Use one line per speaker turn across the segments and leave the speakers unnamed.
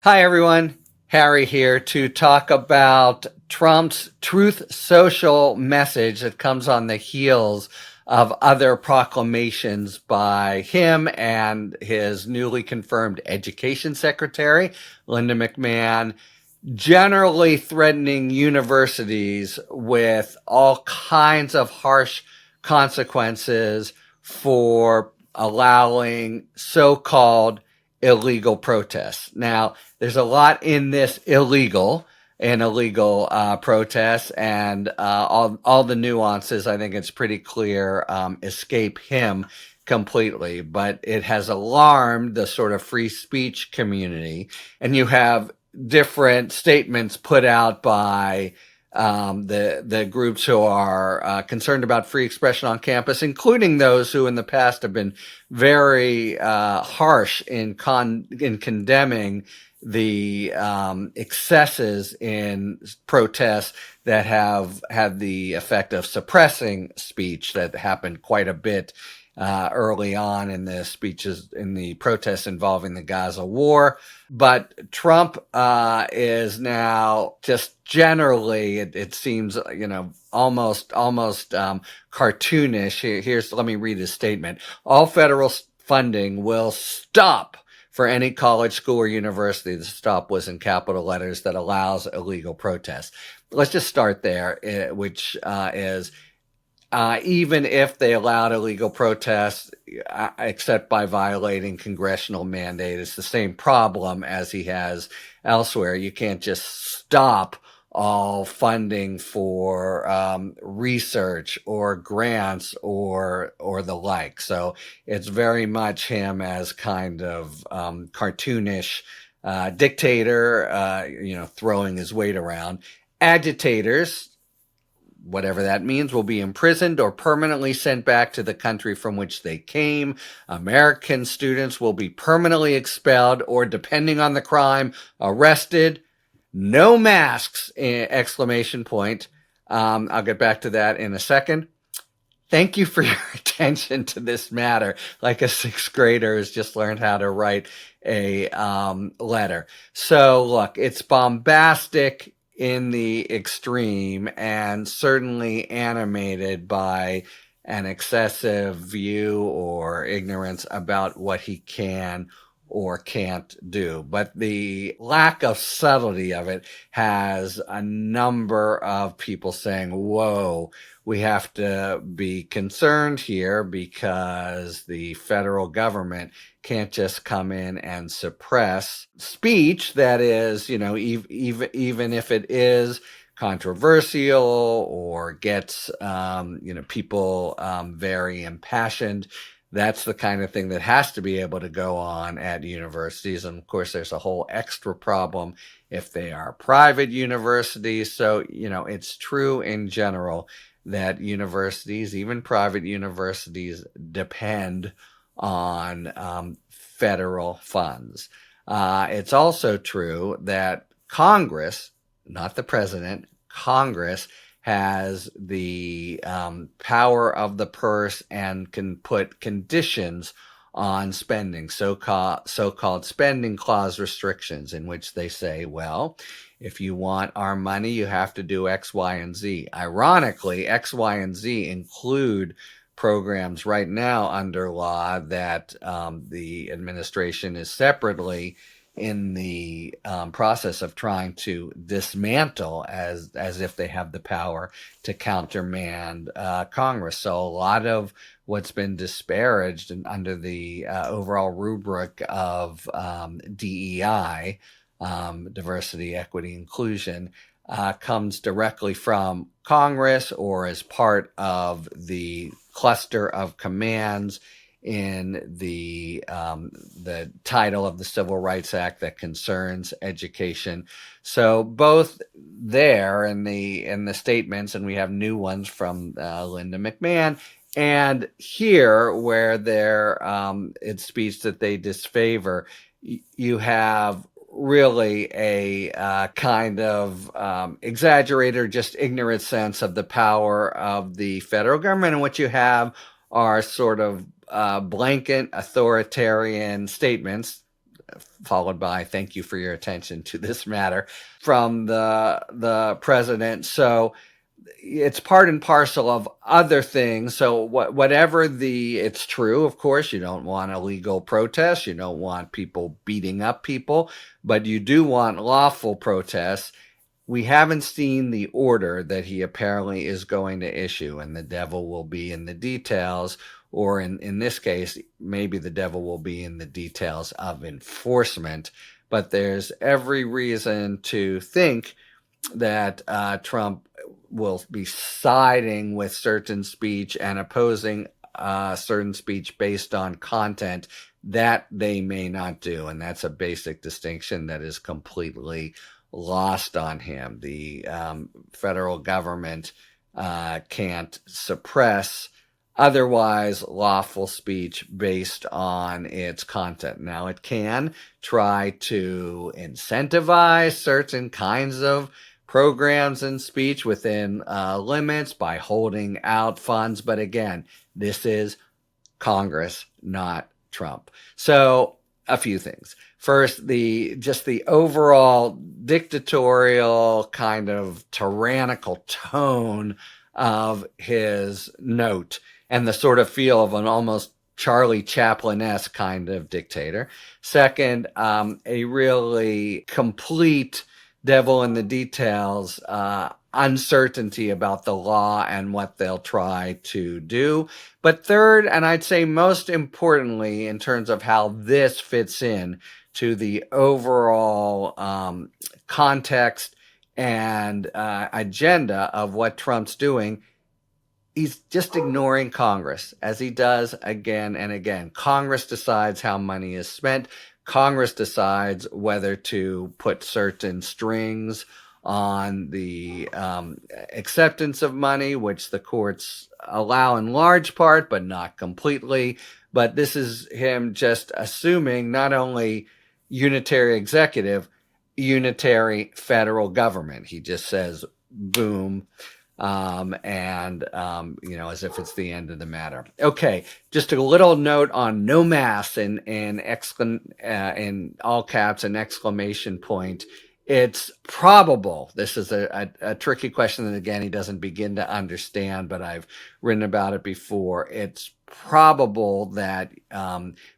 Hi, everyone. Harry here to talk about Trump's Truth Social message that comes on the heels of other proclamations by him and his newly confirmed education secretary, Linda McMahon, generally threatening universities with all kinds of harsh consequences for allowing so-called illegal protests. Now, there's a lot in this illegal protests, and all the nuances. I think it's pretty clear escape him completely, but it has alarmed the sort of free speech community, and you have different statements put out by the groups who are concerned about free expression on campus, including those who in the past have been very harsh in condemning the excesses in protests that have had the effect of suppressing speech that happened quite a bit early on in the speeches in the protests involving the Gaza war. But Trump is now just generally, it seems, almost cartoonish. Let me read his statement. All federal funding will stop for any college, school, or university. The stop was in capital letters that allows illegal protests. Let's just start there, which is even if they allowed illegal protests, except by violating congressional mandate, it's the same problem as he has elsewhere. You can't just stop all funding for research or grants or the like. So it's very much him as kind of cartoonish dictator, throwing his weight around. Agitators, whatever that means, will be imprisoned or permanently sent back to the country from which they came. American students will be permanently expelled or, depending on the crime, arrested. No masks! Exclamation point. I'll get back to that in a second. Thank you for your attention to this matter. Like a sixth grader has just learned how to write a letter. So look, it's bombastic in the extreme and certainly animated by an excessive view or ignorance about what he can or can't do. But the lack of subtlety of it has a number of people saying, whoa, we have to be concerned here because the federal government can't just come in and suppress speech that is, even if it is controversial or gets, people very impassioned. That's the kind of thing that has to be able to go on at universities. And of course, there's a whole extra problem if they are private universities. So, it's true in general that universities, even private universities, depend on federal funds. It's also true that Congress, not the president, Congress has the power of the purse and can put conditions on spending, so-called spending clause restrictions, in which they say, well, if you want our money, you have to do X, Y, and Z. Ironically, X, Y, and Z include programs right now under law that the administration is separately in the process of trying to dismantle as if they have the power to countermand Congress. So a lot of what's been disparaged and under the overall rubric of DEI, diversity, equity, inclusion, comes directly from Congress or as part of the cluster of commands in the title of the Civil Rights Act that concerns education. So both there in the statements, and we have new ones from Linda McMahon, and here where it speaks that they disfavor, you have really a kind of exaggerated or just ignorant sense of the power of the federal government. And what you have are sort of blanket authoritarian statements followed by "thank you for your attention to this matter" from the president. So it's part and parcel of other things. So whatever it's true, of course, you don't want illegal protests. You don't want people beating up people, but you do want lawful protests. We haven't seen the order that he apparently is going to issue, and the devil will be in the details, or in this case, maybe the devil will be in the details of enforcement. But there's every reason to think that Trump will be siding with certain speech and opposing certain speech based on content that they may not do. And that's a basic distinction that is completely lost on him. The federal government can't suppress otherwise lawful speech based on its content. Now, it can try to incentivize certain kinds of programs and speech within limits by holding out funds. But again, this is Congress, not Trump. So a few things. First, the overall dictatorial kind of tyrannical tone of his note and the sort of feel of an almost Charlie Chaplin-esque kind of dictator. Second, a really complete devil in the details, uncertainty about the law and what they'll try to do. But third, and I'd say most importantly, in terms of how this fits in to the overall context and agenda of what Trump's doing, he's just ignoring Congress, as he does again and again. Congress decides how money is spent. Congress decides whether to put certain strings on the acceptance of money, which the courts allow in large part, but not completely. But this is him just assuming not only unitary executive, unitary federal government. He just says, boom, as if it's the end of the matter. Okay, just a little note on no mass in all caps and exclamation point. It's probable, this is a tricky question that again he doesn't begin to understand, but I've written about it before. It's probable that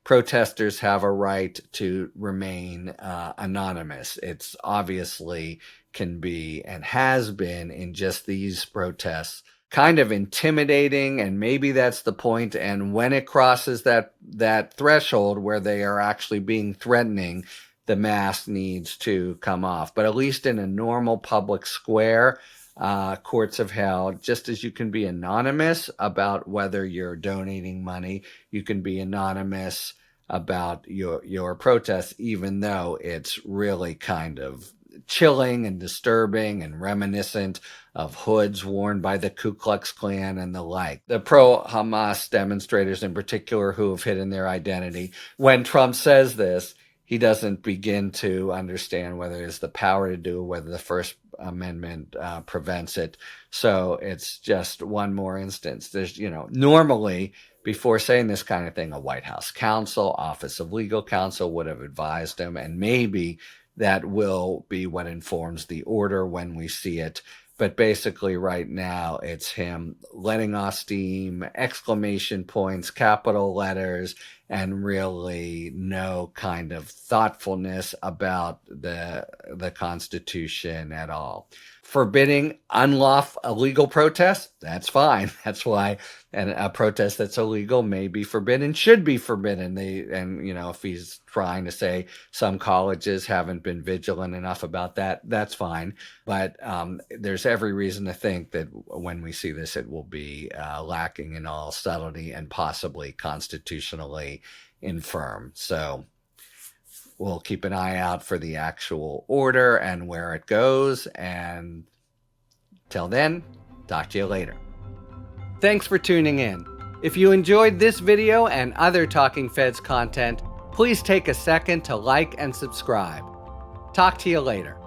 protesters have a right to remain anonymous. It's obviously can be and has been in just these protests kind of intimidating, and maybe that's the point. And when it crosses that threshold where they are actually being threatening, the mask needs to come off. But at least in a normal public square, courts have held, just as you can be anonymous about whether you're donating money, you can be anonymous about your protests, even though it's really kind of chilling and disturbing and reminiscent of hoods worn by the Ku Klux Klan and the like. The pro-Hamas demonstrators in particular who have hidden their identity. When Trump says this, he doesn't begin to understand whether it's the power to do, whether the First Amendment prevents it. So it's just one more instance. There's, normally before saying this kind of thing, a White House counsel, Office of Legal Counsel would have advised him, and maybe that will be what informs the order when we see it. But basically right now it's him letting off steam, exclamation points, capital letters, and really no kind of thoughtfulness about the Constitution at all. Forbidding unlawful illegal protests, that's fine. That's why a protest that's illegal may be forbidden, should be forbidden. If he's trying to say some colleges haven't been vigilant enough about that, that's fine. But there's every reason to think that when we see this, it will be lacking in all subtlety and possibly constitutionally infirm. So we'll keep an eye out for the actual order and where it goes. And till then, talk to you later. Thanks for tuning in. If you enjoyed this video and other Talking Feds content, please take a second to like and subscribe. Talk to you later.